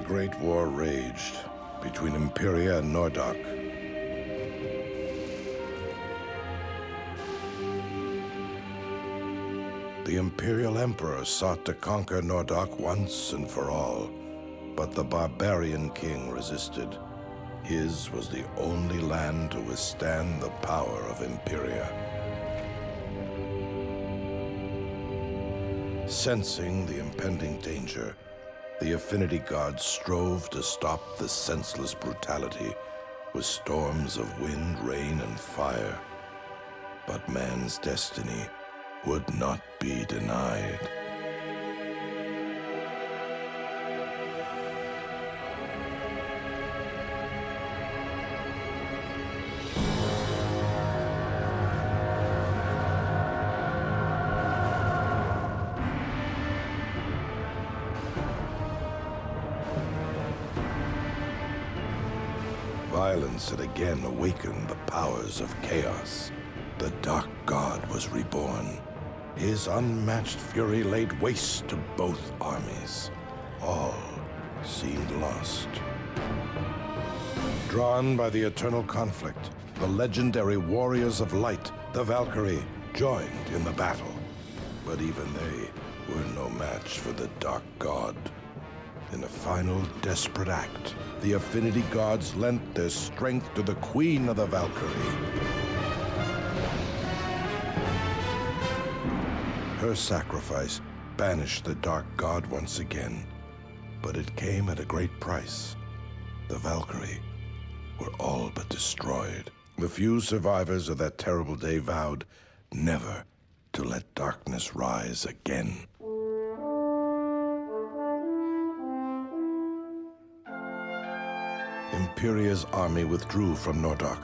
Great War raged between Imperia and Nordok. The Imperial Emperor sought to conquer Nordok once and for all, but the barbarian king resisted. His was the only land to withstand the power of Imperia. Sensing the impending danger, the Affinity Gods strove to stop the senseless brutality with storms of wind, rain, and fire. But man's destiny would not be denied. Violence had again awakened the powers of chaos. The Dark God was reborn. His unmatched fury laid waste to both armies. All seemed lost. Drawn by the eternal conflict, the legendary warriors of light, the Valkyrie, joined in the battle. But even they were no match for the Dark God. In a final desperate act, the Affinity Gods lent their strength to the Queen of the Valkyrie. Her sacrifice banished the Dark God once again, but it came at a great price. The Valkyrie were all but destroyed. The few survivors of that terrible day vowed never to let darkness rise again. Imperia's army withdrew from Nordok,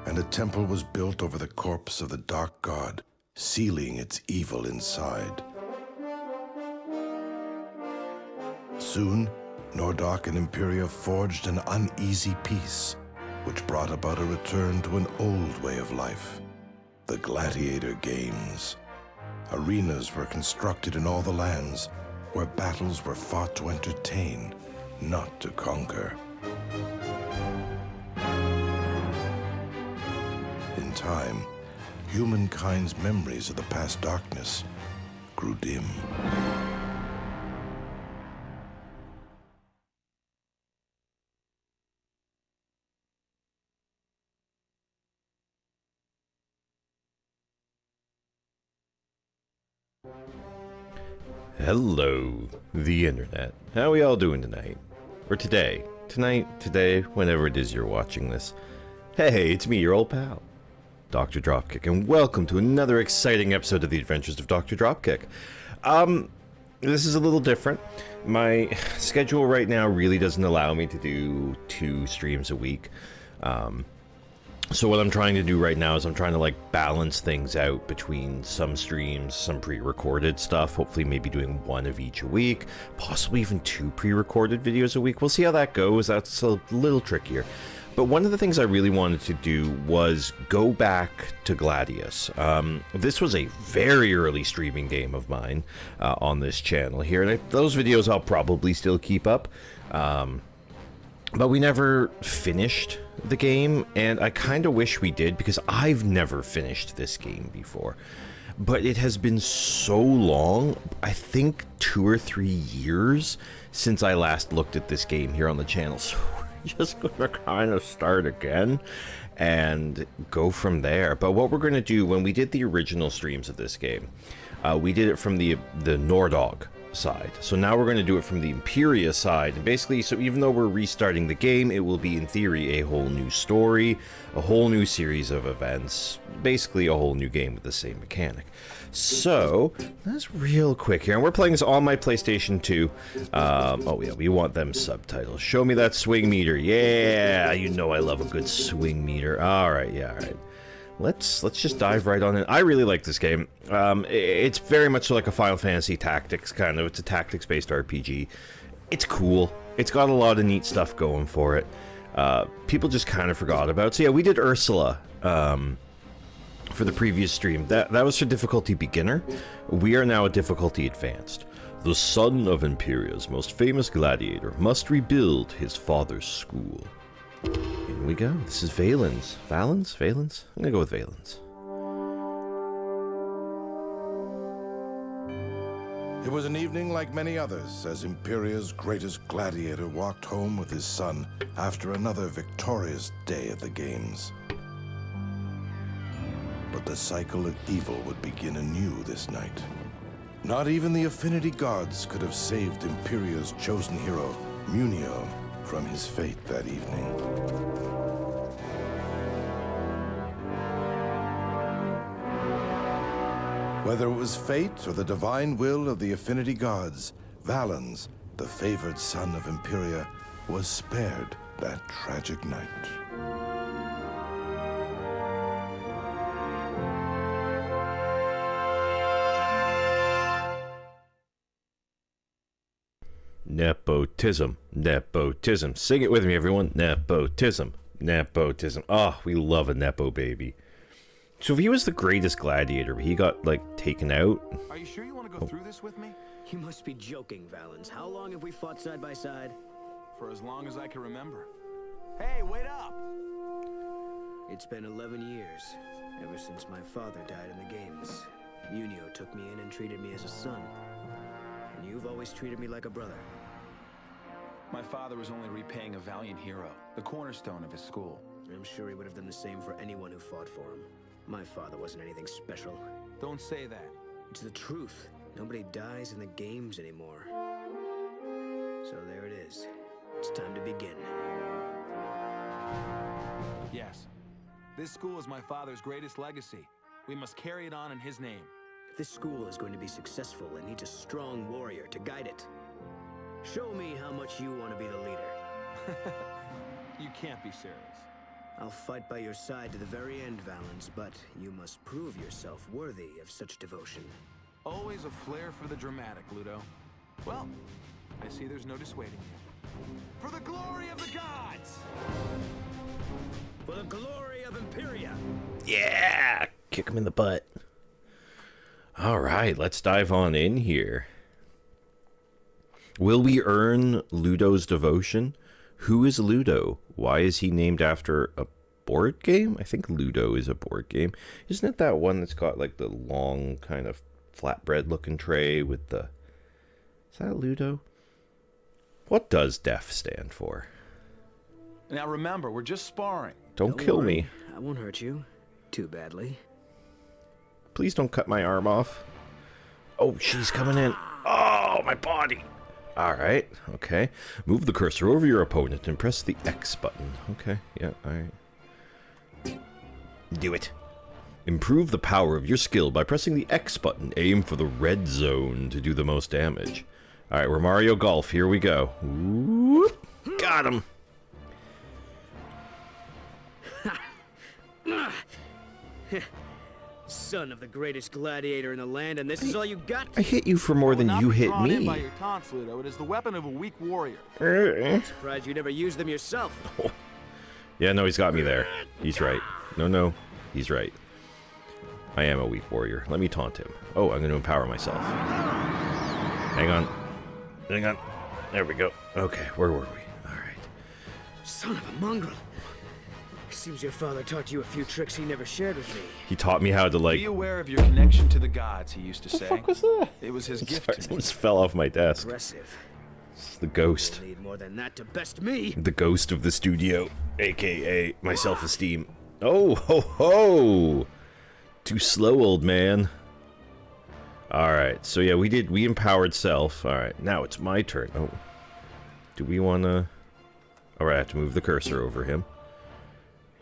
and a temple was built over the corpse of the Dark God, sealing its evil inside. Soon, Nordok and Imperia forged an uneasy peace, which brought about a return to an old way of life, the gladiator games. Arenas were constructed in all the lands, where battles were fought to entertain, not to conquer. In time, humankind's memories of the past darkness grew dim. Hello, the internet. How are we all doing tonight? Or today? Today, whenever it is you're watching this. Hey, it's me, your old pal, Dr. Dropkick, and welcome to another exciting episode of the Adventures of Dr. Dropkick. This is a little different. My schedule right now really doesn't allow me to do 2 streams a week. So what I'm trying to do right now is I'm trying to balance things out between some streams, some pre-recorded stuff, hopefully maybe doing 1 of each a week, possibly even 2 pre-recorded videos a week. We'll see how that goes. That's a little trickier. But one of the things I really wanted to do was go back to Gladius. This was a very early streaming game of mine on this channel here, and those videos I'll probably still keep up. But we never finished the game, and I kind of wish we did, because I've never finished this game before. But it has been so long, I think 2 or 3 years since I last looked at this game here on the channel. So just gonna kind of start again and go from there. But what we're gonna do, when we did the original streams of this game, we did it from the Nordog side. So now we're going to do it from the Imperia side, and basically, so even though we're restarting the game, it will be in theory a whole new story, a whole new series of events, basically a whole new game with the same mechanic. So that's real quick here, and we're playing this on my PlayStation 2. Oh yeah, we want them subtitles. Show me that swing meter. Yeah, you know I love a good swing meter. All right, yeah, all right. Let's just dive right on in. I really like this game. It's very much like a Final Fantasy Tactics kind of. It's a tactics-based RPG. It's cool. It's got a lot of neat stuff going for it. People just kind of forgot about. So yeah, we did Ursula for the previous stream. That was for difficulty beginner. We are now at difficulty advanced. The son of Imperia's most famous gladiator must rebuild his father's school. In we go. This is Valen's. Valens? Valens? I'm gonna go with Valens. It was an evening like many others as Imperia's greatest gladiator walked home with his son after another victorious day at the games. But the cycle of evil would begin anew this night. Not even the affinity gods could have saved Imperia's chosen hero, Munio, from his fate that evening. Whether it was fate or the divine will of the affinity gods, Valens, the favored son of Imperia, was spared that tragic night. Nepotism. Nepotism. Sing it with me, everyone. Nepotism. Nepotism. Oh, we love a Nepo baby. So if he was the greatest gladiator, but he got, like, taken out... Are you sure you want to go through this with me? You must be joking, Valens. How long have we fought side by side? For as long as I can remember. Hey, wait up! It's been 11 years, ever since my father died in the games. Munio took me in and treated me as a son. And you've always treated me like a brother. My father was only repaying a valiant hero, the cornerstone of his school. I'm sure he would have done the same for anyone who fought for him. My father wasn't anything special. Don't say that. It's the truth. Nobody dies in the games anymore. So there it is. It's time to begin. Yes. This school is my father's greatest legacy. We must carry it on in his name. If this school is going to be successful, it needs a strong warrior to guide it. Show me how much you want to be the leader. You can't be serious. I'll fight by your side to the very end, Valens, but you must prove yourself worthy of such devotion. Always a flair for the dramatic, Ludo. Well, I see there's no dissuading you. For the glory of the gods! For the glory of Imperia! Yeah! Kick him in the butt. Alright, let's dive on in here. Will we earn Ludo's devotion? Who is Ludo? Why is he named after a board game? I think Ludo is a board game. Isn't it that one that's got like the long kind of flatbread looking tray with the... Is that Ludo? What does DEF stand for? Now remember, we're just sparring. Don't kill worry. me. I won't hurt you. Too badly. Please don't cut my arm off. Oh, she's coming in. Oh, my body. Alright, okay. Move the cursor over your opponent and press the X button. Okay, yeah, alright. Do it. Improve the power of your skill by pressing the X button. Aim for the red zone to do the most damage. Alright, we're Mario Golf. Here we go. Whoop. Got him. Son of the greatest gladiator in the land, and this is all you got? I hit you for more than you hit Not be drawn in by me. your taunts, Ludo. It is the weapon of a weak warrior. Surprised you never used them yourself. Yeah, no, he's got me there. He's right. No, he's right. I am a weak warrior. Let me taunt him. Oh, I'm going to empower myself. Hang on. There we go. Okay, where were we? Alright. Son of a mongrel. Seems your father taught you a few tricks he never shared with me. He taught me how to, like... Be aware of your connection to the gods, he used to say. What the fuck was that? It was his gift Sorry, to it me. just fell off my desk. Impressive. It's the ghost. You'll need more than that to best me. The ghost of the studio, a.k.a. my self-esteem. Oh, ho, ho! Too slow, old man. Alright, so yeah, we empowered self. Alright, now it's my turn. Oh. Do we want to... Alright, I have to move the cursor over him.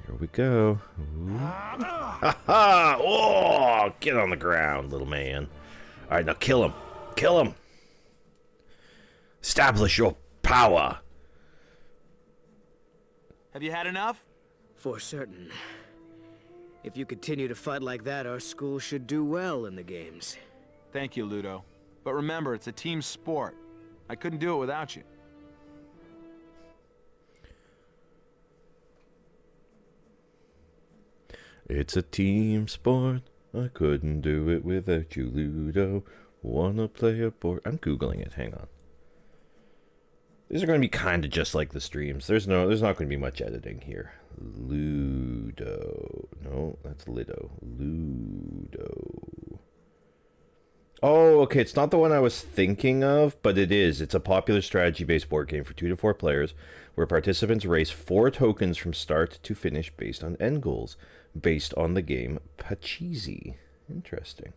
Here we go. Ha ha! Oh! Get on the ground, little man. Alright, now kill him. Kill him! Establish your power! Have you had enough? For certain. If you continue to fight like that, our school should do well in the games. Thank you, Ludo. But remember, it's a team sport. I couldn't do it without you. It's a team sport. I couldn't do it without you, Ludo. Wanna play a board? I'm Googling it. Hang on. These are going to be kind of just like the streams. There's not going to be much editing here. Ludo. No, that's Lido. Ludo. Oh, okay. It's not the one I was thinking of, but it is. It's a popular strategy-based board game for 2 to 4 players where participants race 4 tokens from start to finish based on end goals, based on the game Pachisi. Interesting.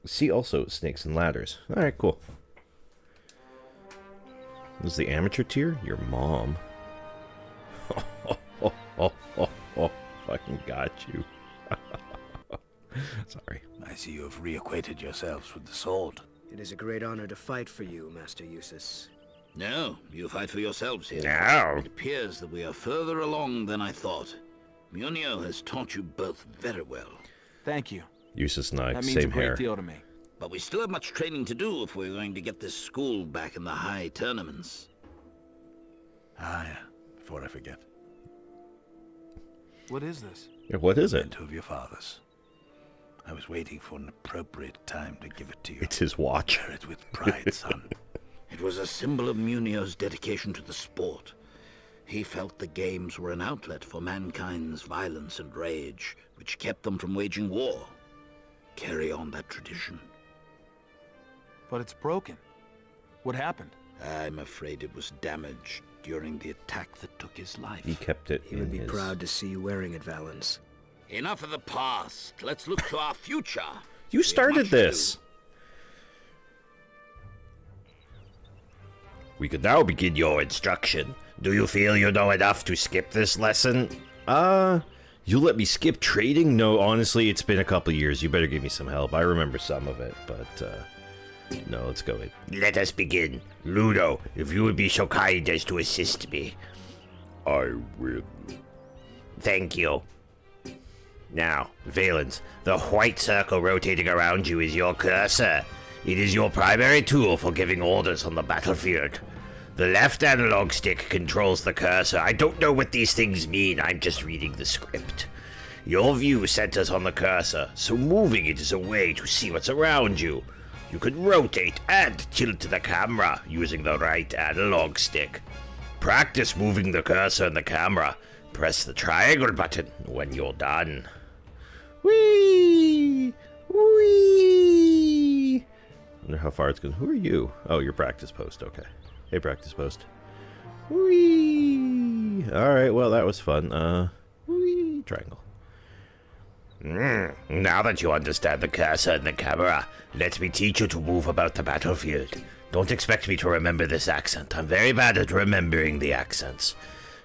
See also Snakes and Ladders. All right, cool. This is the amateur tier? Your mom. Fucking got you. Sorry. I see you have reacquainted yourselves with the sword. It is a great honor to fight for you, Master Eustace. No, you fight for yourselves here. No. It appears that we are further along than I thought. Munio has taught you both very well. Thank you. Eustace and I, That means a same great hair. deal to me. But we still have much training to do if we're going to get this school back in the high tournaments. Ah, yeah. Before I forget. What is this? Yeah, what is it? Memento of your father's. I was waiting for an appropriate time to give it to you. It's his watch. Wear it with pride, son. It was a symbol of Munio's dedication to the sport. He felt the games were an outlet for mankind's violence and rage, which kept them from waging war. Carry on that tradition. But it's broken. What happened? I'm afraid it was damaged during the attack that took his life. He kept it He in would be his... proud to see you wearing it, Valens. Enough of the past. Let's look to our future. You We have started much to this. do. We could now begin your instruction. Do you feel you know enough to skip this lesson? You let me skip trading? No, honestly, it's been a couple years. You better give me some help. I remember some of it, but, no, let's go. Let us begin. Ludo, if you would be so kind as to assist me. I will. Thank you. Now, Valens, the white circle rotating around you is your cursor. It is your primary tool for giving orders on the battlefield. The left analog stick controls the cursor. I don't know what these things mean, I'm just reading the script. Your view centers on the cursor, so moving it is a way to see what's around you. You can rotate and tilt the camera using the right analog stick. Practice moving the cursor and the camera. Press the triangle button when you're done. Whee! Whee! Wonder how far it's going. Who are you? Oh, you're practice post. Okay. Hey, practice post. Whee! Alright, well, that was fun. Whee! Triangle. Now that you understand the cursor and the camera, let me teach you to move about the battlefield. Don't expect me to remember this accent. I'm very bad at remembering the accents.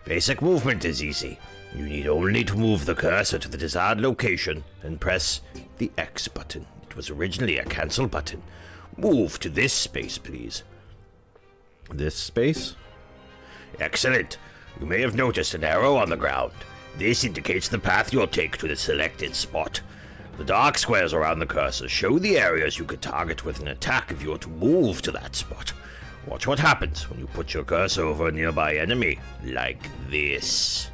Basic movement is easy. You need only to move the cursor to the desired location and press the X button. It was originally a cancel button. Move to this space, please. This space? Excellent. You may have noticed an arrow on the ground. This indicates the path you'll take to the selected spot. The dark squares around the cursor show the areas you could target with an attack if you were to move to that spot. Watch what happens when you put your cursor over a nearby enemy, like this.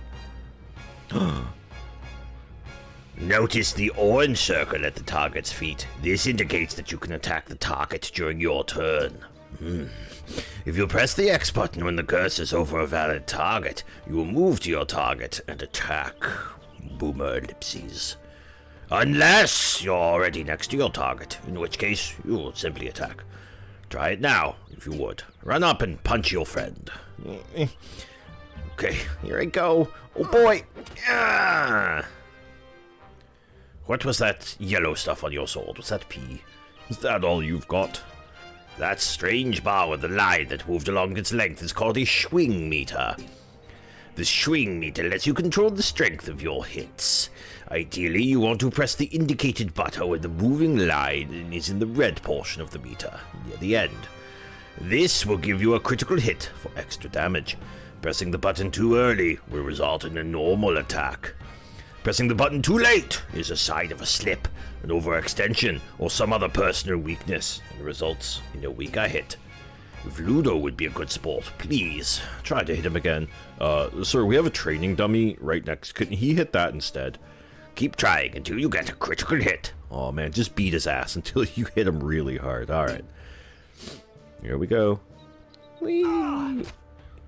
Notice the orange circle at the target's feet. This indicates that you can attack the target during your turn. If you press the X button when the cursor is over a valid target, you will move to your target and attack. Boomer ellipses. Unless you're already next to your target, in which case you will simply attack. Try it now, if you would. Run up and punch your friend. Okay, here I go. Oh boy! Ah! What was that yellow stuff on your sword? Was that P? Is that all you've got? That strange bar with the line that moved along its length is called a swing meter. The swing meter lets you control the strength of your hits. Ideally, you want to press the indicated button when the moving line is in the red portion of the meter, near the end. This will give you a critical hit for extra damage. Pressing the button too early will result in a normal attack. Pressing the button too late is a sign of a slip, an overextension, or some other personal weakness, and results in a weaker hit. If Ludo would be a good sport, please try to hit him again. Sir, we have a training dummy right next. Couldn't he hit that instead? Keep trying until you get a critical hit. Oh man, just beat his ass until you hit him really hard. Alright. Here we go. Whee!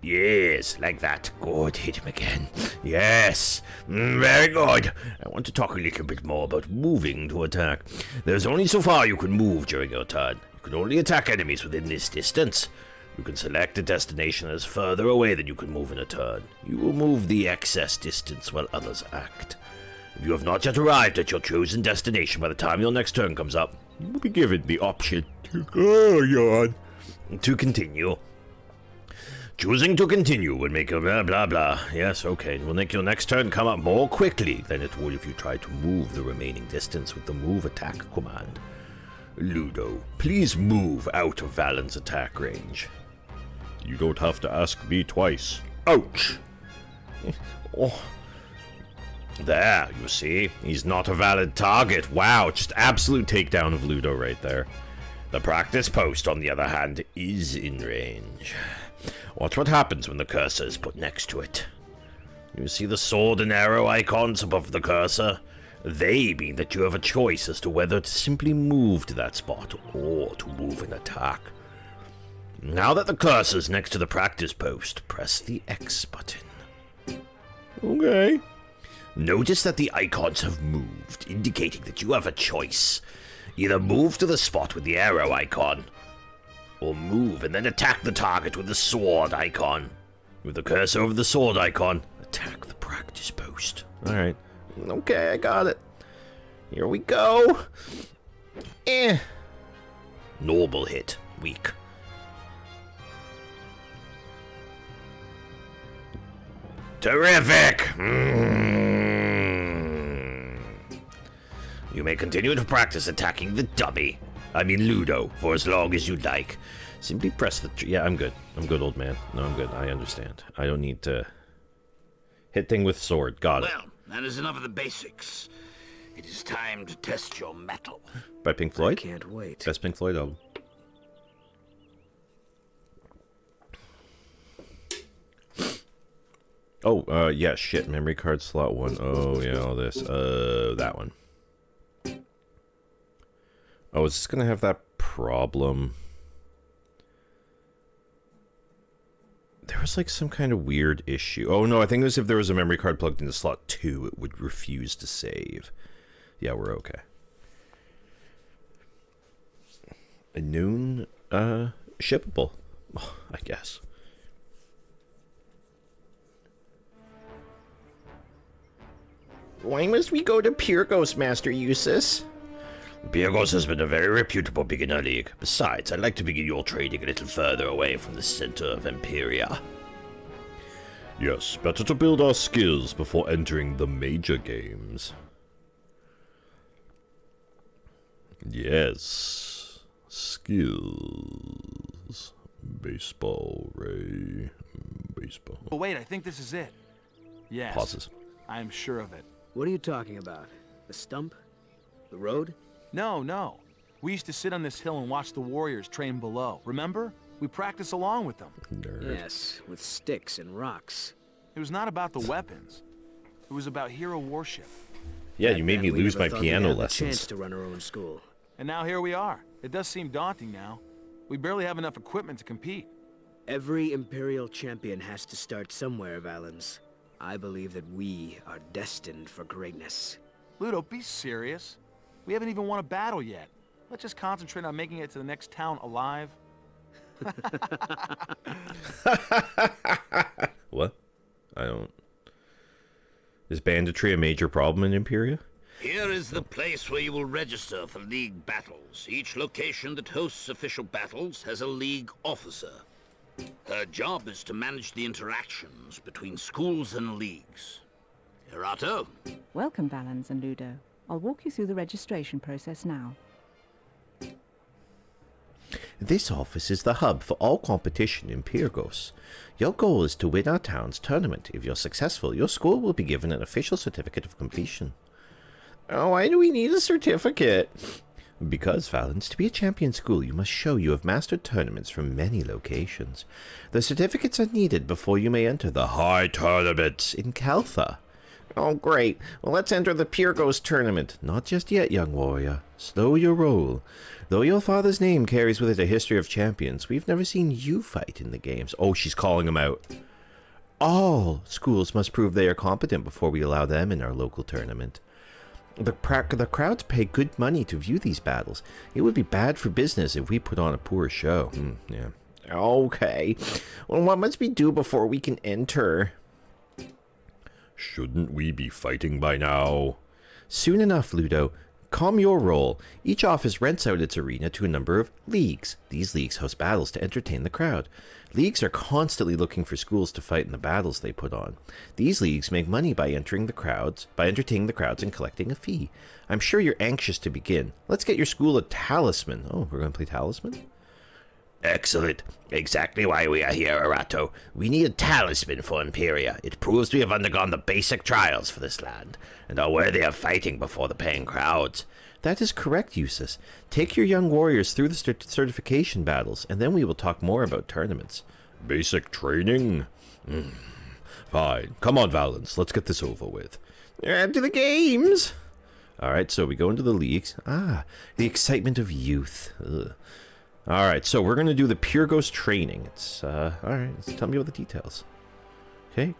Yes, like that. Good, hit him again. Yes, very good. I want to talk a little bit more about moving to attack. There's only so far you can move during your turn. You can only attack enemies within this distance. You can select a destination that is further away than you can move in a turn. You will move the excess distance while others act. If you have not yet arrived at your chosen destination by the time your next turn comes up, you will be given the option to continue. Choosing to continue would make your blah blah blah. Yes, okay. It will make your next turn come up more quickly than it would if you tried to move the remaining distance with the move attack command. Ludo, please move out of Valen's attack range. You don't have to ask me twice. Ouch! Oh. There, you see? He's not a valid target. Wow, just absolute takedown of Ludo right there. The practice post, on the other hand, is in range. Watch what happens when the cursor is put next to it. You see the sword and arrow icons above the cursor? They mean that you have a choice as to whether to simply move to that spot or to move and attack. Now that the cursor is next to the practice post, press the X button. Okay. Notice that the icons have moved, indicating that you have a choice. Either move to the spot with the arrow icon, or move and then attack the target with the sword icon. With the cursor over the sword icon, attack the practice post. Alright. Okay, I got it. Here we go. Normal hit. Weak. Terrific! You may continue to practice attacking the dummy. I mean Ludo, for as long as you'd like. Simply press the... yeah, I'm good. I'm good, old man. No, I'm good. I understand. I don't need to... hit thing with sword. Got it. Well, that is enough of the basics. It is time to test your mettle. By Pink Floyd? I can't wait. Best Pink Floyd album. Oh, yeah, shit. Memory card slot 1. Oh, yeah, all this. That one. Oh, is this gonna have that problem? There was like some kind of weird issue. Oh no, I think it was if there was a memory card plugged into slot 2, it would refuse to save. Yeah, we're okay. A noon, shippable, I guess. Why must we go to Pyrgos, Master Eustace? Pyrgos has been a very reputable beginner league. Besides, I'd like to begin your training a little further away from the center of Imperia. Yes, better to build our skills before entering the major games. Yes. Skills. Baseball, Ray. Baseball. Oh, wait, I think this is it. Yes. Pauses. I am sure of it. What are you talking about? The stump? The road? No. We used to sit on this hill and watch the warriors train below. Remember? We practiced along with them. Nerd. Yes, with sticks and rocks. It was not about the weapons. It was about hero worship. Yeah, you made me We lose never my thought we'd piano have the lessons. chance to run our own school. And now here we are. It does seem daunting now. We barely have enough equipment to compete. Every Imperial champion has to start somewhere, Valens. I believe that we are destined for greatness. Ludo, be serious. We haven't even won a battle yet. Let's just concentrate on making it to the next town alive. What? I don't... Is banditry a major problem in Imperia? Here is the place where you will register for League battles. Each location that hosts official battles has a League officer. Her job is to manage the interactions between schools and leagues. Hirato? Welcome, Valens and Ludo. I'll walk you through the registration process now. This office is the hub for all competition in Pyrgos. Your goal is to win our town's tournament. If you're successful, your school will be given an official certificate of completion. Oh, why do we need a certificate? Because, Valens, to be a champion school, you must show you have mastered tournaments from many locations. The certificates are needed before you may enter the high tournaments in Caltha. Oh, great. Well, let's enter the Pure Ghost tournament. Not just yet, young warrior. Slow your roll. Though your father's name carries with it a history of champions, we've never seen you fight in the games. Oh, she's calling him out. All schools must prove they are competent before we allow them in our local tournament. The crowds pay good money to view these battles. It would be bad for business if we put on a poor show. Yeah. Okay. Well, what must we do before we can enter? Shouldn't we be fighting by now? Soon enough, Ludo. Calm your roll. Each office rents out its arena to a number of leagues. These leagues host battles to entertain the crowd. Leagues are constantly looking for schools to fight in the battles they put on. These leagues make money by entertaining the crowds and collecting a fee. I'm sure you're anxious to begin. Let's get your school a talisman. Oh, we're going to play talisman? Excellent. Exactly why we are here, Arato. We need a talisman for Imperia. It proves we have undergone the basic trials for this land, and are worthy of fighting before the paying crowds. That is correct, Eustace. Take your young warriors through the certification battles, and then we will talk more about tournaments. Basic training? Fine. Come on, Valens. Let's get this over with. To the games! Alright, so we go into the leagues. The excitement of youth. Ugh. Alright, so we're going to do the Pure Ghost training. It's, alright, tell me about the details. Okay.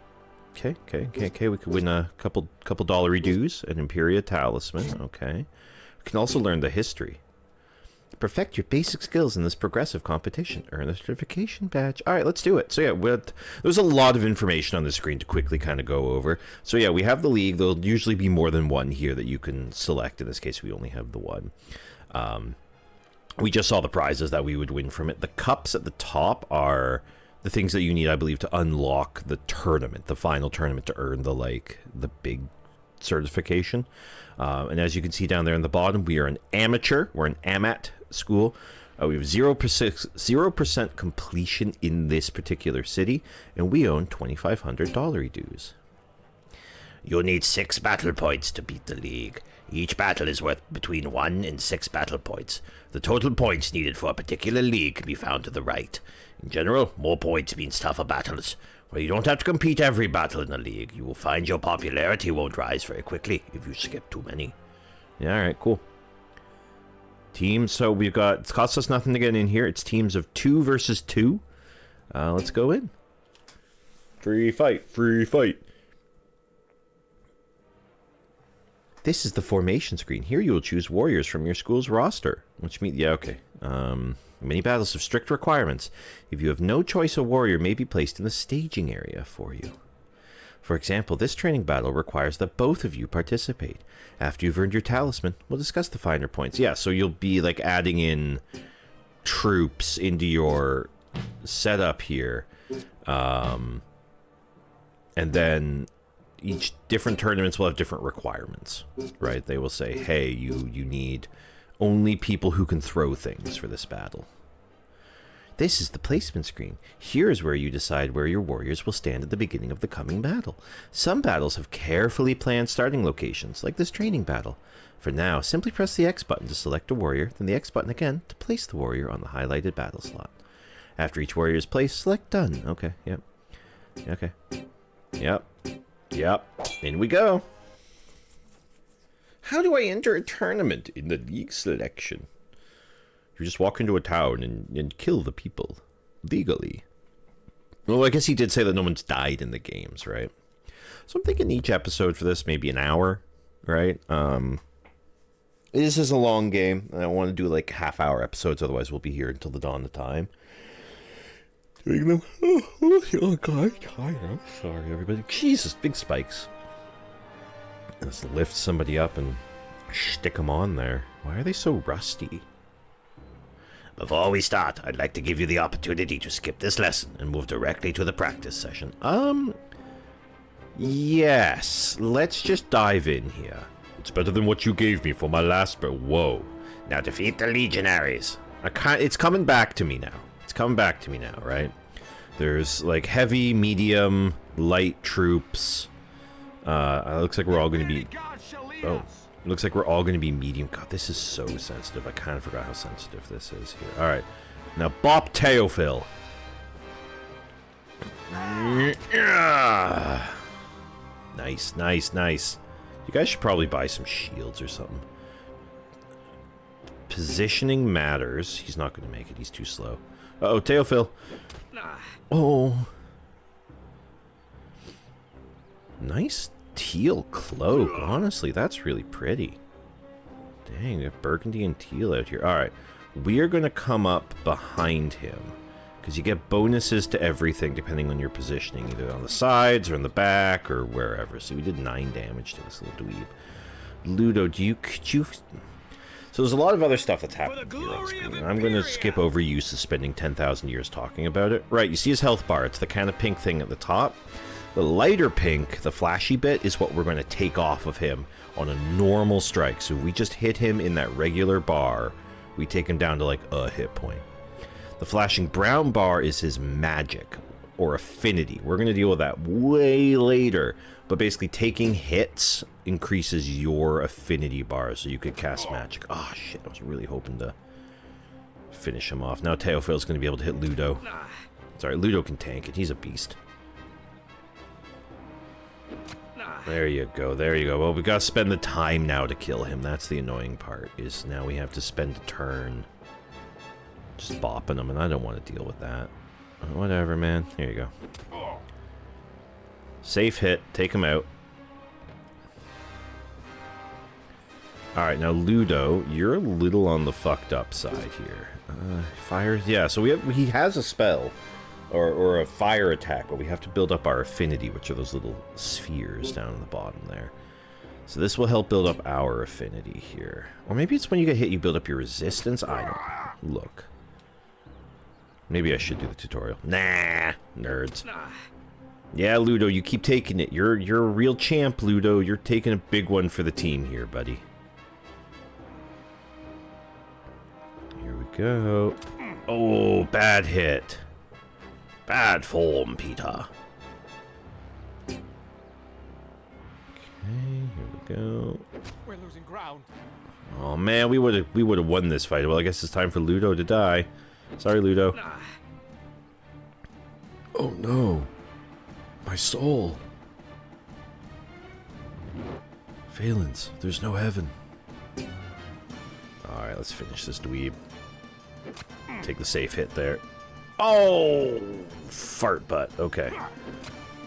We could win a couple dollary dues, an Imperia talisman. Okay. We can also learn the history. Perfect your basic skills in this progressive competition. Earn a certification badge. Alright, let's do it. So yeah, there's a lot of information on the screen to quickly kind of go over. So yeah, we have the league. There'll usually be more than one here that you can select. In this case, we only have the one. We just saw the prizes that we would win from it. The cups at the top are the things that you need, I believe, to unlock the tournament, the final tournament, to earn the big certification. And as you can see down there in the bottom, we are an amateur. We're an AMAT school. We have 0% completion in this particular city, and we own $2,500 dues. You'll need 6 battle points to beat the league. Each battle is worth between 1 and 6 battle points. The total points needed for a particular league can be found to the right. In general, more points means tougher battles. While you don't have to compete every battle in the league, you will find your popularity won't rise very quickly if you skip too many. Yeah, alright, cool. Teams, so we've got, it costs us nothing to get in here. It's teams of 2 versus 2. Let's go in. Free fight, free fight. This is the formation screen. Here you will choose warriors from your school's roster. Which means, yeah, okay. Many battles have strict requirements. If you have no choice, a warrior may be placed in the staging area for you. For example, this training battle requires that both of you participate. After you've earned your talisman, we'll discuss the finer points. Yeah, so you'll be like adding in troops into your setup here. And then each different tournaments will have different requirements, right? They will say, hey, you need only people who can throw things for this battle. This is the placement screen. Here is where you decide where your warriors will stand at the beginning of the coming battle. Some battles have carefully planned starting locations, like this training battle. For now, simply press the X button to select a warrior, then the X button again to place the warrior on the highlighted battle slot. After each warrior is placed, select Done. Okay, yep. Okay. Yep. In we go. How do I enter a tournament in the league selection? You just walk into a town and kill the people. Legally. Well, I guess he did say that no one's died in the games, right? So I'm thinking each episode for this, maybe an hour, right? This is a long game. I don't want to do like half-hour episodes, otherwise we'll be here until the dawn of time. Doing them. Oh God, I'm sorry, everybody. Jesus, big spikes. Let's lift somebody up and stick them on there. Why are they so rusty? Before we start, I'd like to give you the opportunity to skip this lesson and move directly to the practice session. Yes. Let's just dive in here. It's better than what you gave me for my last but whoa. Now defeat the legionaries. It's coming back to me now. It's coming back to me now, right? There's like heavy, medium, light troops. Looks like we're all going to be... Oh. Looks like we're all going to be medium. God, this is so sensitive. I kind of forgot how sensitive this is here. All right. Now, Bop Teofil. Nice, nice, nice. You guys should probably buy some shields or something. Positioning matters. He's not going to make it. He's too slow. Uh-oh, Teofil. Oh. Nice teal cloak. Honestly, that's really pretty. Dang, we have burgundy and teal out here. Alright, we are going to come up behind him. Because you get bonuses to everything depending on your positioning. Either on the sides or in the back or wherever. So we did 9 damage to this little dweeb. Ludo, could you... So there's a lot of other stuff that's happening here on screen. I'm going to skip over you spending 10,000 years talking about it. Right, you see his health bar. It's the kind of pink thing at the top. The lighter pink, the flashy bit, is what we're going to take off of him on a normal strike. So if we just hit him in that regular bar, we take him down to like a hit point. The flashing brown bar is his magic or affinity. We're going to deal with that way later. But basically taking hits increases your affinity bar so you could cast magic. Oh shit, I was really hoping to finish him off. Now Teofil's going to be able to hit Ludo. Sorry, Ludo can tank it. He's a beast. There you go, there you go. Well, we got to spend the time now to kill him. That's the annoying part, is now we have to spend a turn just bopping him, and I don't want to deal with that. Whatever, man. Here you go. Safe hit. Take him out. Alright, now Ludo, you're a little on the fucked up side here. Fire? Yeah, so he has a spell. Or a fire attack, but we have to build up our affinity, which are those little spheres down in the bottom there. So this will help build up our affinity here. Or maybe it's when you get hit you build up your resistance? I don't know. Look. Maybe I should do the tutorial. Nah, nerds. Yeah, Ludo, you keep taking it. You're a real champ, Ludo. You're taking a big one for the team here, buddy. Here we go. Oh, bad hit. Bad form, Peter. Okay, here we go. We're losing ground. Oh man, we would have won this fight. Well, I guess it's time for Ludo to die. Sorry, Ludo. Oh no. My soul. Valens, there's no heaven. Alright, let's finish this dweeb. Take the safe hit there. Oh! Fart butt. Okay.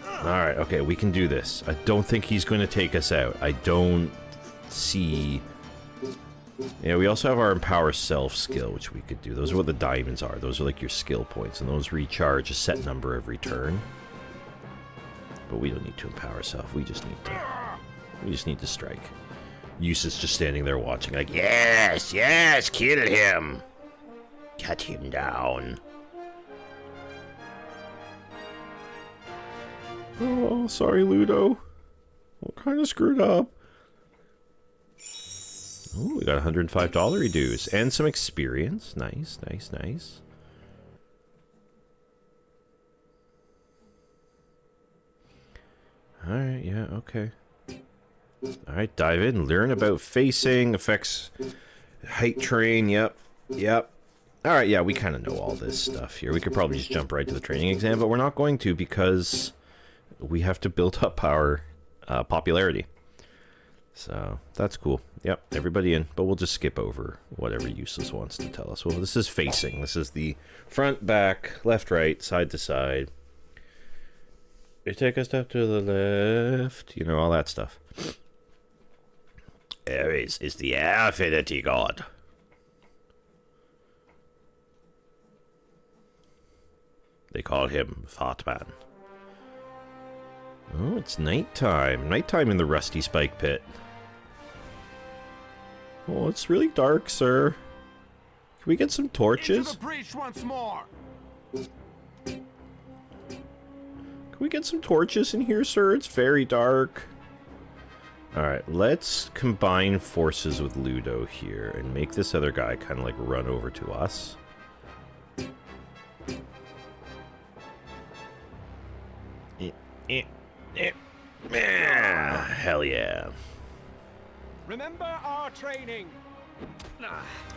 Alright, okay, we can do this. I don't think he's going to take us out. I don't see... Yeah, we also have our Empower Self skill, which we could do. Those are what the diamonds are. Those are like your skill points, and those recharge a set number every turn. But we don't need to Empower Self. We just need to strike. Eustace just standing there watching, like, yes, yes, kill him. Cut him down. Oh, sorry, Ludo. What kind of screwed up? Oh, we got $105 dues and some experience. Nice, nice, nice. Alright, yeah, okay. Alright, dive in. Learn about facing, effects, height train, yep, yep. Alright, yeah, we kind of know all this stuff here. We could probably just jump right to the training exam, but we're not going to because we have to build up our popularity. So, that's cool. Yep, everybody in, but we'll just skip over whatever Useless wants to tell us. Well, this is facing. This is the front, back, left, right, side to side. You take a step to the left, you know, all that stuff. Ares is the affinity god. They call him Fat Man. Oh, it's nighttime. Nighttime in the Rusty Spike Pit. Oh, it's really dark, sir. Can we get some torches? Into the breach once more. Can we get some torches in here, sir? It's very dark. Alright, let's combine forces with Ludo here and make this other guy kind of like run over to us. Hell yeah. Remember our training.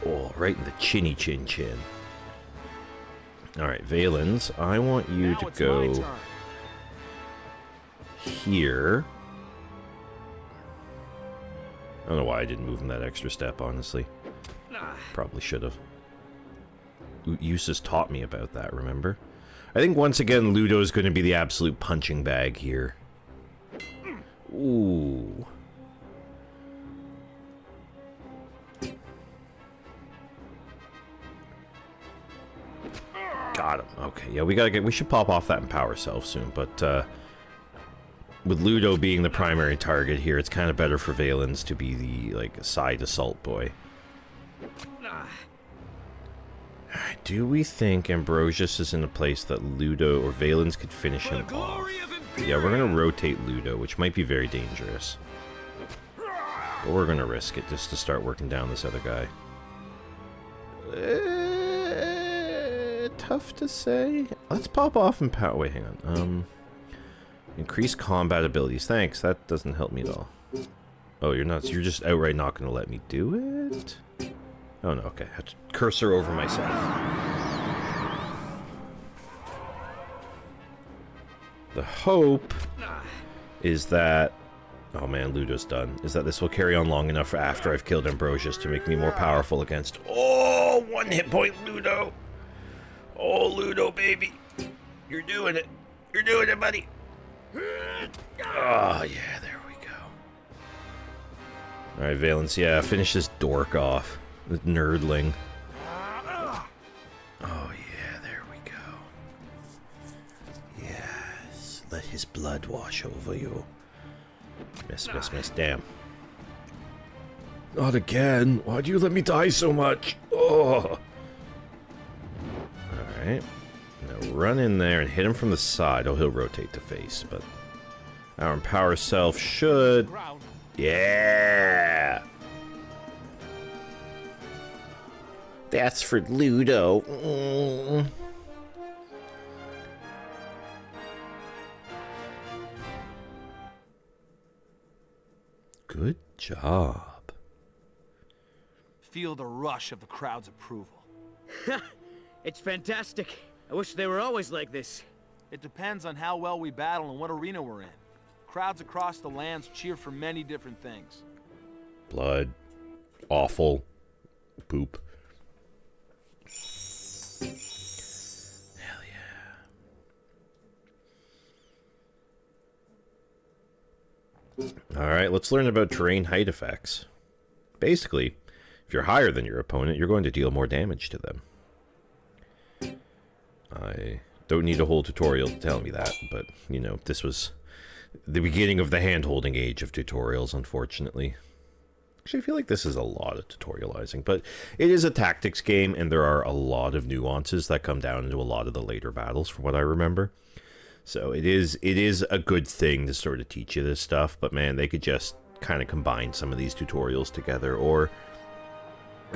Oh, right in the chinny chin chin. Alright, Valens, I want you Now to it's my go turn. here. I don't know why I didn't move him that extra step, honestly. Probably should have. Eustace taught me about that, remember? I think once again Ludo's going to be the absolute punching bag here. Ooh. Got him. Okay, yeah, we should pop off that Empower Self soon, but with Ludo being the primary target here, it's kind of better for Valens to be the, like, side assault boy. Alright, do we think Ambrosius is in a place that Ludo or Valens could finish him off? Yeah, we're gonna rotate Ludo, which might be very dangerous. But we're gonna risk it just to start working down this other guy. Tough to say. Let's pop off and power. Wait, hang on. Increase combat abilities. Thanks. That doesn't help me at all. Oh, you're not. You're just outright not going to let me do it. Oh no. Okay. I have to cursor over myself. The hope is that. Oh man, Ludo's done. Is that this will carry on long enough for after I've killed Ambrosius to make me more powerful against. Oh, 1 hit point, Ludo. Oh, Ludo, baby. You're doing it. You're doing it, buddy. Oh, yeah, there we go. Alright, Valens, yeah, finish this dork off. The nerdling. Oh, yeah, there we go. Yes, let his blood wash over you. Miss, damn. Not again. Why'd you let me die so much? Oh. Alright. Now run in there and hit him from the side. Oh, he'll rotate to face, but our Empower Self should. Yeah! That's for Ludo. Good job. Feel the rush of the crowd's approval. It's fantastic. I wish they were always like this. It depends on how well we battle and what arena we're in. Crowds across the lands cheer for many different things. Blood. Awful. Poop. Hell yeah. Alright, let's learn about terrain height effects. Basically, if you're higher than your opponent, you're going to deal more damage to them. I don't need a whole tutorial to tell me that, but, you know, this was the beginning of the hand-holding age of tutorials, unfortunately. Actually, I feel like this is a lot of tutorializing, but it is a tactics game, and there are a lot of nuances that come down into a lot of the later battles, from what I remember. So it is a good thing to sort of teach you this stuff, but man, they could just kind of combine some of these tutorials together, or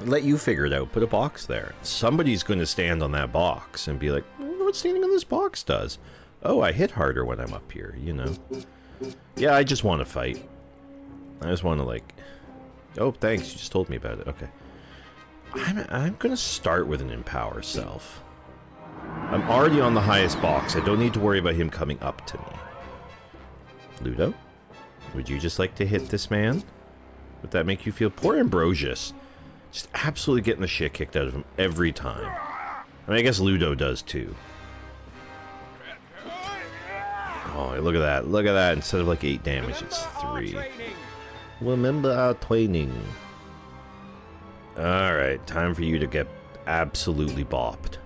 let you figure it out. Put a box there. Somebody's going to stand on that box and be like, I wonder what standing on this box does. Oh, I hit harder when I'm up here, you know. Yeah, I just want to fight. I just want to, like... Oh, thanks. You just told me about it. Okay. I'm going to start with an Empower Self. I'm already on the highest box. I don't need to worry about him coming up to me. Ludo? Would you just like to hit this man? Would that make you feel... Poor Ambrosius. Just absolutely getting the shit kicked out of him every time. I mean, I guess Ludo does too. Oh, look at that. Look at that. Instead of like 8 damage, it's 3. Remember our training. Alright, time for you to get absolutely bopped.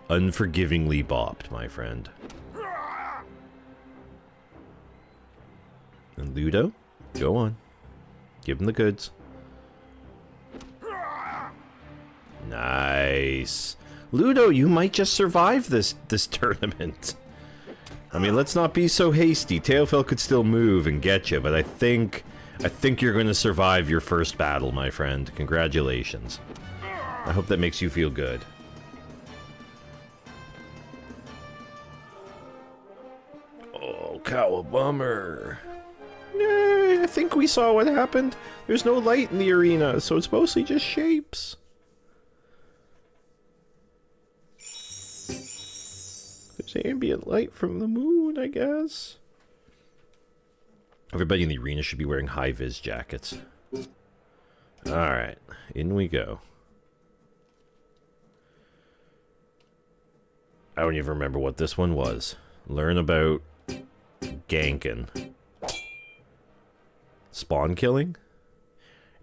Unforgivingly bopped, my friend. And Ludo, go on. Give him the goods. Nice. Ludo, you might just survive this tournament. I mean, let's not be so hasty. Tailfell could still move and get you, but I think you're going to survive your first battle, my friend. Congratulations. I hope that makes you feel good. Oh, cowabummer. I think we saw what happened. There's no light in the arena, so it's mostly just shapes. There's ambient light from the moon, I guess. Everybody in the arena should be wearing high-vis jackets. Alright, in we go. I don't even remember what this one was. Learn about ganking. Spawn killing?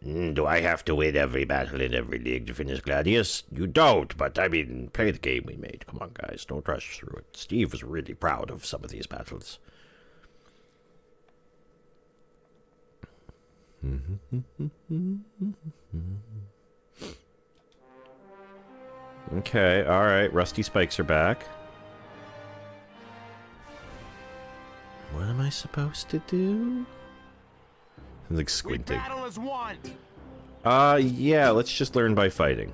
Do I have to win every battle in every league to finish Gladius? You don't, but I mean, play the game we made. Come on, guys, don't rush through it. Steve was really proud of some of these battles. Okay, alright, Rusty Spikes are back. What am I supposed to do? I'm like squinting. Battle is won. Yeah, let's just learn by fighting.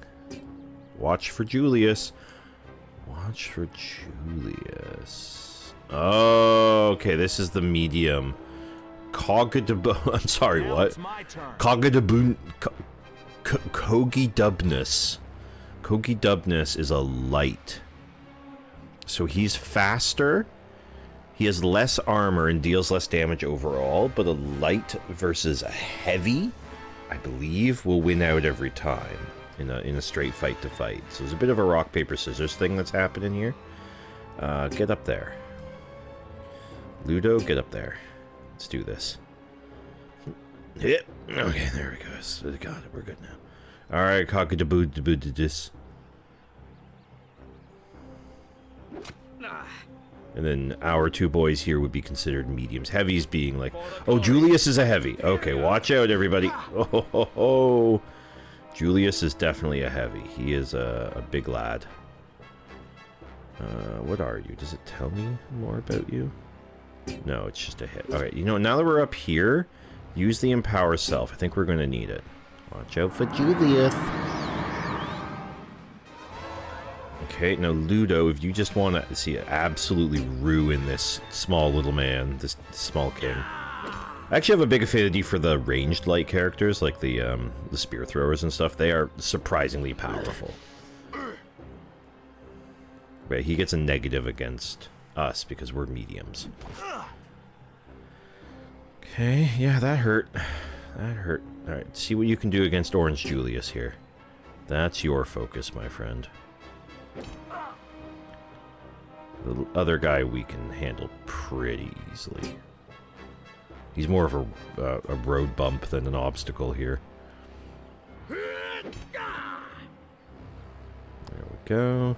Watch for Julius. Watch for Julius. Oh, okay, this is the medium. I'm sorry, what? Kogi Dubness. Kogi Dubness is a light. So he's faster. He has less armor and deals less damage overall, but a light versus a heavy, I believe, will win out every time in a straight fight to fight. So there's a bit of a rock, paper, scissors thing that's happening here. Get up there. Ludo, get up there. Let's do this. Yep. Okay, there we go. Got it. We're good now. Alright, cockadaboo-daboo-da-dis. And then our two boys here would be considered mediums. Heavies being like... Oh, Julius is a heavy. Okay, watch out, everybody. Oh, ho, ho. Julius is definitely a heavy. He is a big lad. What are you? Does it tell me more about you? No, it's just a hit. Alright, you know, now that we're up here, use the Empower Self. I think we're going to need it. Watch out for Julius. Okay, now Ludo, if you just want to see absolutely ruin this small little man, this small king. I actually have a big affinity for the ranged light characters, like the spear throwers and stuff. They are surprisingly powerful. Right, he gets a negative against us because we're mediums. Okay, yeah, that hurt. That hurt. Alright, see what you can do against Orange Julius here. That's your focus, my friend. The other guy we can handle pretty easily. He's more of a road bump than an obstacle here. There we go.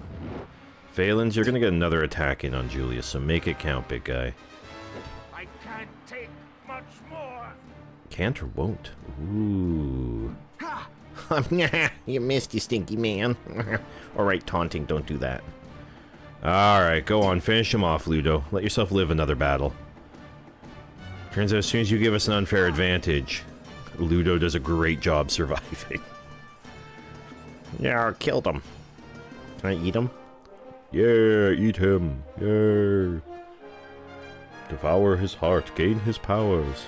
Phalens, you're gonna get another attack in on Julius, so make it count, big guy. I can't take much more. Can't or won't? Ooh. You missed, you stinky man. Alright, taunting, don't do that. Alright, go on, finish him off, Ludo. Let yourself live another battle. Turns out as soon as you give us an unfair advantage, Ludo does a great job surviving. Yeah, I killed him. Can I eat him? Yeah, eat him. Yeah. Devour his heart, gain his powers.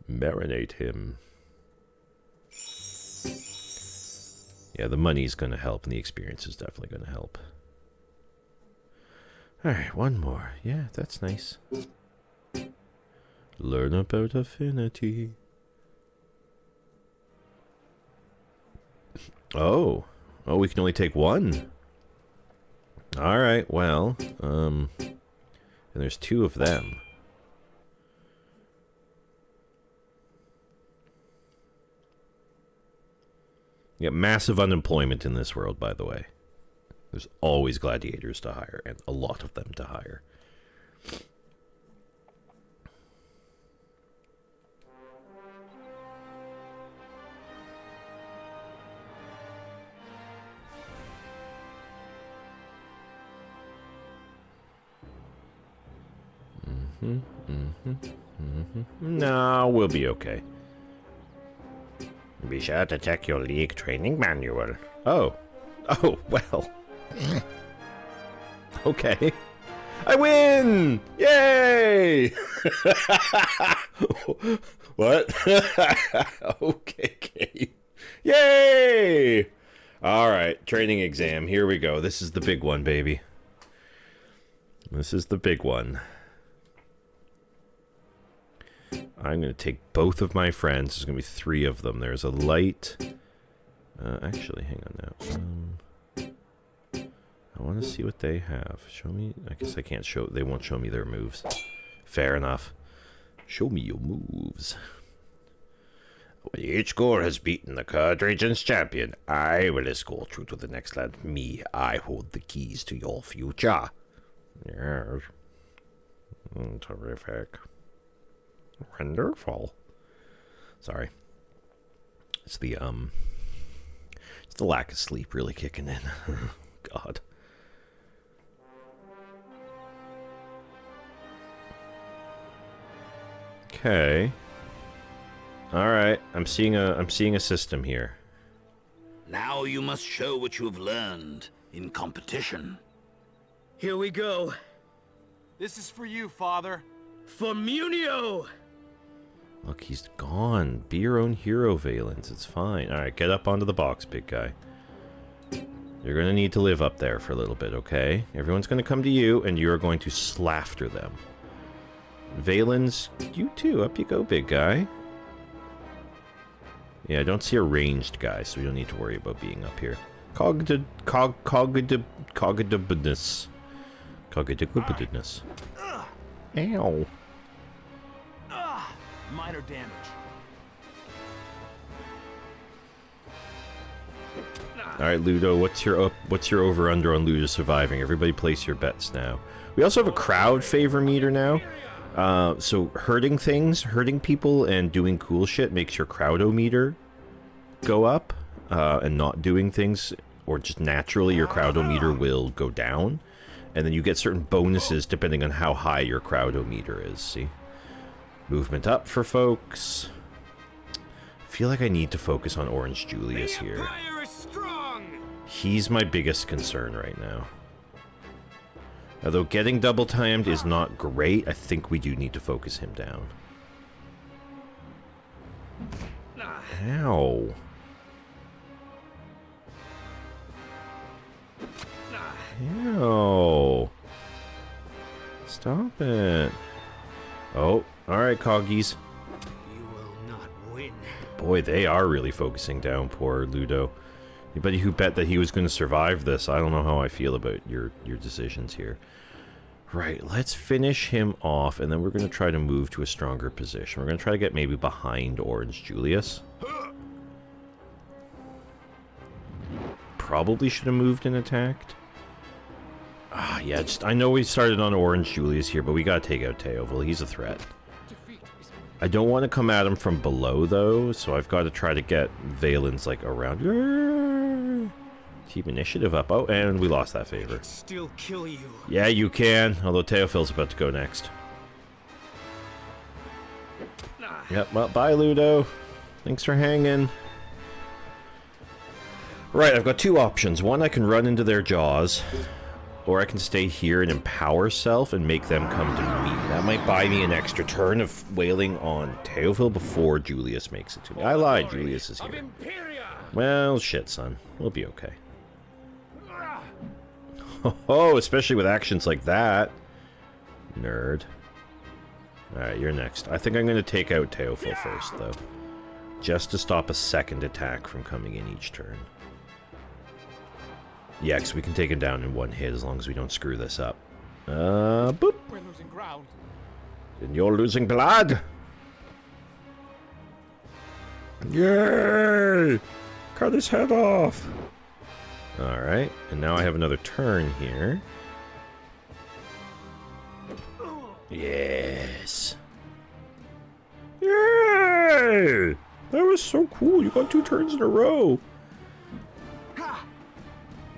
Marinate him. Yeah, the money's gonna help, and the experience is definitely gonna help. Alright, one more. Yeah, that's nice. Learn about affinity. Oh. Oh, we can only take one. Alright, well, and there's two of them. You got massive unemployment in this world, by the way. There's always gladiators to hire, and a lot of them to hire. No, we'll be okay. Be sure to check your league training manual. Oh. Oh, well. Okay. I win! Yay! What? Okay. Yay! Alright, training exam. Here we go. This is the big one, baby. This is the big one. I'm going to take both of my friends. There's going to be 3 of them. There's a light. Actually, hang on now. I want to see what they have. Show me. I guess I can't show. They won't show me their moves. Fair enough. Show me your moves. When each score has beaten the Curd Region's champion, I will escort you to the next land. Me, I hold the keys to your future. Yes. Terrific. Wonderful. Sorry. It's the lack of sleep really kicking in. God. Okay. All right. I'm seeing a system here. Now you must show what you have learned in competition. Here we go. This is for you, Father. For Munio! Look, he's gone. Be your own hero, Valens. It's fine. All right, get up onto the box, big guy. You're going to need to live up there for a little bit, okay? Everyone's going to come to you, and you're going to slaughter them. Valens, you too. Up you go, big guy. Yeah, I don't see a ranged guy, so we don't need to worry about being up here. Cognitivness. Ow. Minor damage. Alright, Ludo, what's your over under on Ludo surviving? Everybody place your bets now. We also have a crowd favor meter now. So hurting people and doing cool shit makes your crowdometer go up. And not doing things, or just naturally your crowdometer will go down. And then you get certain bonuses depending on how high your crowdometer is, see? Movement up for folks. I feel like I need to focus on Orange Julius here. He's my biggest concern right now. Although getting double timed is not great, I think we do need to focus him down. Ow. Ew. Stop it. Oh, alright, Coggies. You will not win. Boy, they are really focusing down poor Ludo. Anybody who bet that he was going to survive this, I don't know how I feel about your decisions here. Right, let's finish him off, and then we're going to try to move to a stronger position. We're going to try to get maybe behind Orange Julius. Probably should have moved and attacked. Ah, yeah, I know we started on Orange Julius here, but we gotta take out Teofil. He's a threat. I don't want to come at him from below, though, so I've got to try to get Valens, like, around. Keep initiative up. Oh, and we lost that favor. Still kill you. Yeah, you can, although Teofil's about to go next. Yep, well, bye, Ludo. Thanks for hanging. Right, I've got 2 options. One, I can run into their jaws. Or I can stay here and empower self and make them come to me. That might buy me an extra turn of wailing on Teofil before Julius makes it to me. I lied, Julius is here. Well, shit, son. We'll be okay. Oh, especially with actions like that. Nerd. Alright, you're next. I think I'm going to take out Teofil first, though. Just to stop a second attack from coming in each turn. Yeah, because we can take him down in one hit as long as we don't screw this up. Boop. We're losing ground. And you're losing blood. Yay! Cut his head off. Alright, and now I have another turn here. Yes. Yay! That was so cool. You got 2 turns in a row.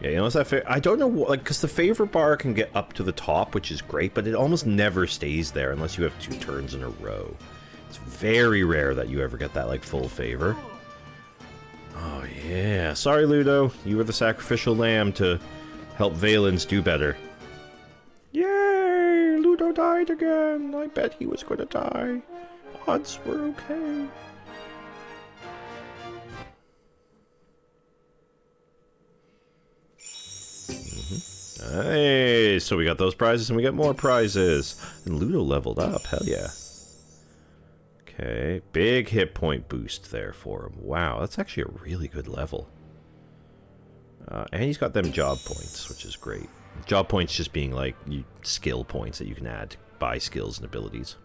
Yeah, unless I don't know, like, because the favor bar can get up to the top, which is great, but it almost never stays there unless you have 2 turns in a row. It's very rare that you ever get that, like, full favor. Oh, yeah. Sorry, Ludo. You were the sacrificial lamb to help Valens do better. Yay! Ludo died again. I bet he was going to die. Odds were okay. Hey, so we got those prizes and we got more prizes. And Ludo leveled up, hell yeah. Okay, big hit point boost there for him. Wow, that's actually a really good level. And he's got them job points, which is great. Job points just being like skill points that you can add to buy skills and abilities.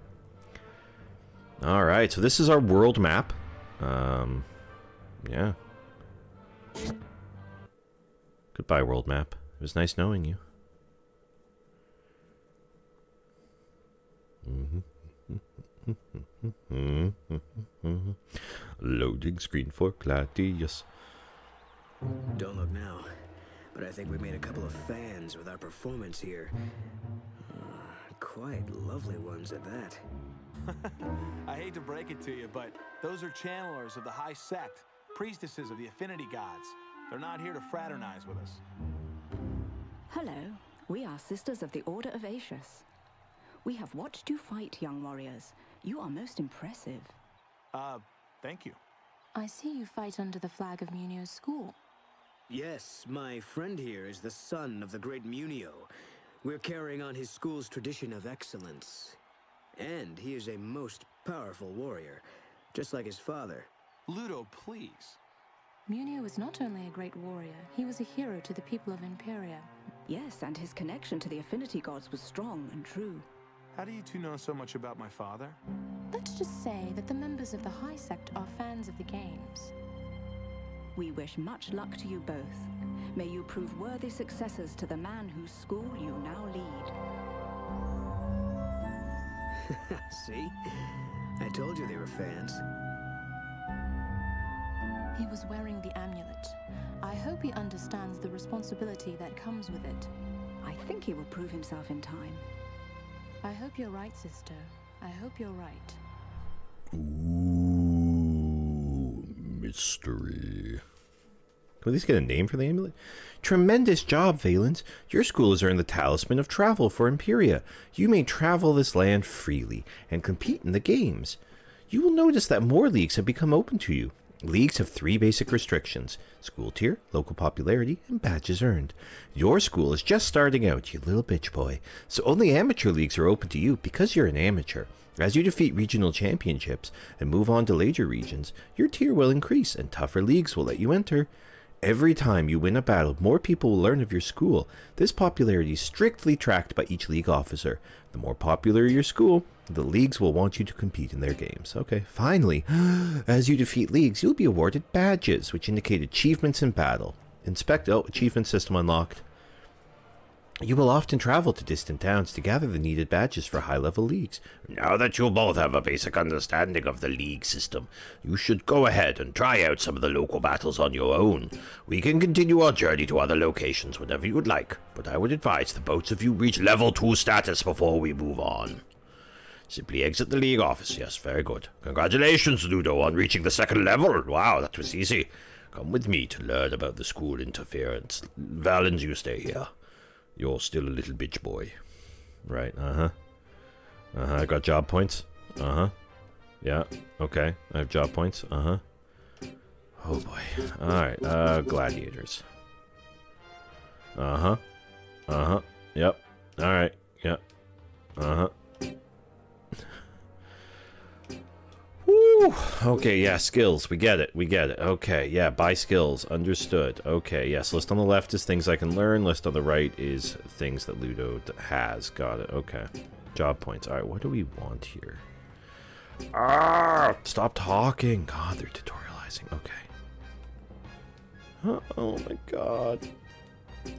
Alright, so this is our world map. Yeah. Goodbye, world map. It was nice knowing you. Loading screen for Gladius. Don't look now, but I think we made a couple of fans with our performance here. Quite lovely ones at that. I hate to break it to you, but those are channelers of the High Sect, priestesses of the Affinity Gods. They're not here to fraternize with us. Hello, we are Sisters of the Order of Aetius. We have watched you fight, young warriors. You are most impressive. Thank you. I see you fight under the flag of Munio's school. Yes, my friend here is the son of the great Munio. We're carrying on his school's tradition of excellence. And he is a most powerful warrior, just like his father. Ludo, please. Munio was not only a great warrior, he was a hero to the people of Imperia. Yes, and his connection to the Affinity Gods was strong and true. How do you two know so much about my father? Let's just say that the members of the High Sect are fans of the games. We wish much luck to you both. May you prove worthy successors to the man whose school you now lead. See? I told you they were fans. He was wearing the amulet. I hope he understands the responsibility that comes with it. I think he will prove himself in time. I hope you're right, sister. I hope you're right. Ooh, mystery. Can we at least get a name for the amulet? Tremendous job, Valens. Your school has earned the talisman of travel for Imperia. You may travel this land freely and compete in the games. You will notice that more leagues have become open to you. Leagues have 3 basic restrictions: school tier, local popularity, and badges earned. Your school is just starting out, you little bitch boy, so only amateur leagues are open to you because you're an amateur. As you defeat regional championships and move on to later regions, your tier will increase and tougher leagues will let you enter. Every time you win a battle, more people will learn of your school. This popularity is strictly tracked by each league officer. The more popular your school, the leagues will want you to compete in their games. Okay, finally, as you defeat leagues, you'll be awarded badges, which indicate achievements in battle. Achievement system unlocked. You will often travel to distant towns to gather the needed badges for high-level leagues. Now that you both have a basic understanding of the league system, you should go ahead and try out some of the local battles on your own. We can continue our journey to other locations whenever you would like, but I would advise the both of you reach level 2 status before we move on. Simply exit the league office. Yes, very good. Congratulations, Ludo, on reaching the 2nd level. Wow, that was easy. Come with me to learn about the school interference. Valens, you stay here. You're still a little bitch boy. Right, I got job points. Yeah, okay. I have job points. Oh boy. Alright, gladiators. Yep. Alright, yep. Woo! Okay, yeah, skills. We get it. Okay, yeah, buy skills. Understood. Okay, yes, list on the left is things I can learn. List on the right is things that Ludo has. Got it. Okay. Job points. Alright, what do we want here? Stop talking. God, they're tutorializing. Okay. Oh my god.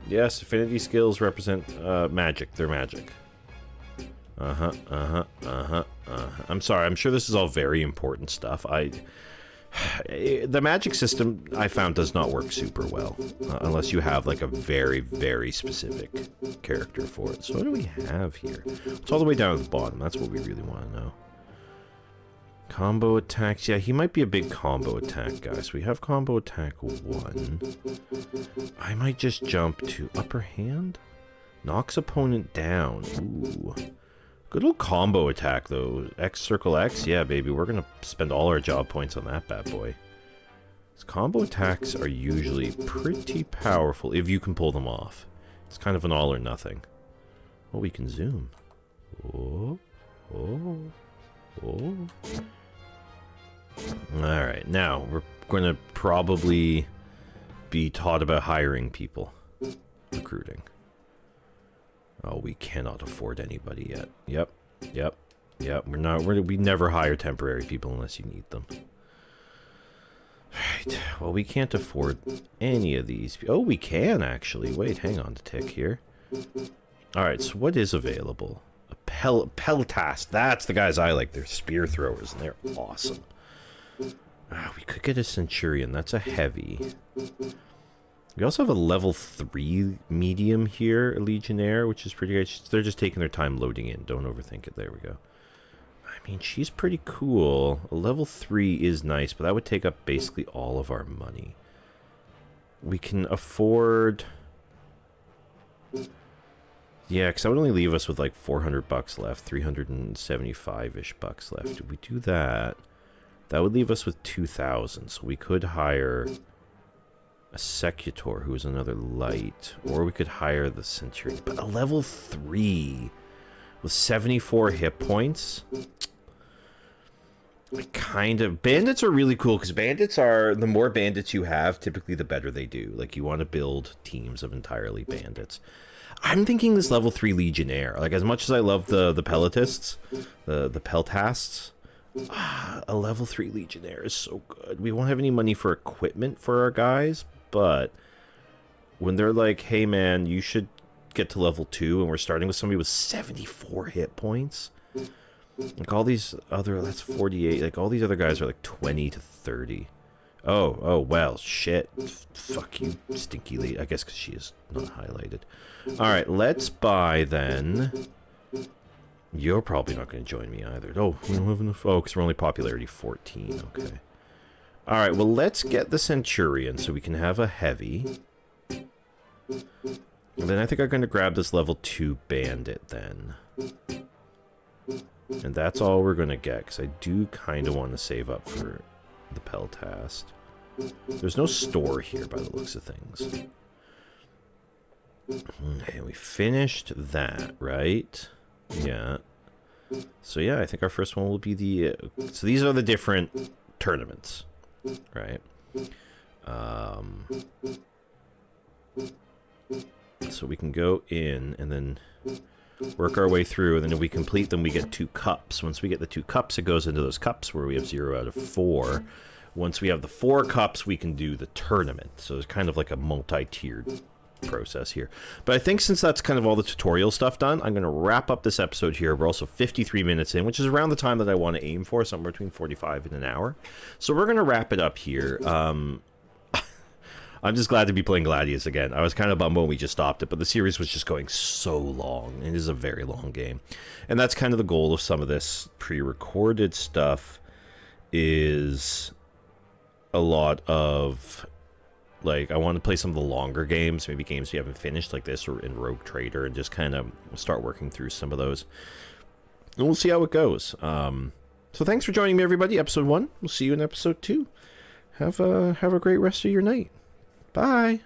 Yes, affinity skills represent magic. They're magic. I'm sorry, I'm sure this is all very important stuff. The magic system I found does not work super well, unless you have like a very, very specific character for it. So what do we have here? It's all the way down at the bottom. That's what we really want to know. Combo attacks. Yeah, he might be a big combo attack guy. So we have combo attack 1. I might just jump to upper hand. Knocks opponent down. Ooh. Good little combo attack, though. X, circle X? Yeah, baby. We're going to spend all our job points on that bad boy. These combo attacks are usually pretty powerful if you can pull them off. It's kind of an all or nothing. Oh, we can zoom. Oh. Alright, now we're gonna probably be taught about hiring people. Recruiting. Oh, we cannot afford anybody yet. Yep. We never hire temporary people unless you need them. Right. Well, we can't afford any of these. Oh, we can actually. Wait, hang on a tick here. Alright, so what is available? A Peltast. That's the guys I like. They're spear throwers, and they're awesome. We could get a Centurion. That's a heavy. We also have a level 3 medium here, a Legionnaire, which is pretty good. They're just taking their time loading in. Don't overthink it. There we go. I mean, she's pretty cool. A level 3 is nice, but that would take up basically all of our money. We can afford... Yeah, because that would only leave us with like 400 bucks left, 375-ish bucks left. If we do that, that would leave us with 2,000. So we could hire a Secutor, who is another light, or we could hire the Centurion. But a level 3 with 74 hit points... Kind of. Bandits are really cool because bandits are, the more bandits you have, typically the better they do. Like, you want to build teams of entirely bandits. I'm thinking this level 3 Legionnaire. Like, as much as I love the Peltists, the Peltasts, a level 3 Legionnaire is so good. We won't have any money for equipment for our guys, but when they're like, hey man, you should get to level 2, and we're starting with somebody with 74 hit points. Like, all these other, that's 48, like, all these other guys are like 20 to 30. Oh, well, shit. Fuck you, stinky lady. I guess because she is not highlighted. Alright, let's buy, then. You're probably not going to join me either. Oh, we don't have enough. Oh, because we're only popularity 14. Okay. Alright, well, let's get the Centurion so we can have a heavy. And then I think I'm going to grab this level 2 bandit, then. And that's all we're going to get, because I do kind of want to save up for the Peltast. There's no store here by the looks of things. Okay, we finished that, right? Yeah. So yeah, I think our first one will be the... so these are the different tournaments, right? So we can go in and then... work our way through, and then if we complete them, we get 2 cups. Once we get the 2 cups, it goes into those cups where we have 0 out of 4. Once we have the 4 cups, we can do the tournament. So it's kind of like a multi-tiered process here. But I think since that's kind of all the tutorial stuff done, I'm going to wrap up this episode here. We're also 53 minutes in, which is around the time that I want to aim for, somewhere between 45 and an hour. So we're going to wrap it up here. I'm just glad to be playing Gladius again. I was kind of bummed when we just stopped it, but the series was just going so long. It is a very long game. And that's kind of the goal of some of this pre-recorded stuff, is a lot of, like, I want to play some of the longer games, maybe games we haven't finished like this, or in Rogue Trader, and just kind of start working through some of those. And we'll see how it goes. So thanks for joining me, everybody. Episode 1. We'll see you in episode 2. Have a great rest of your night. Bye.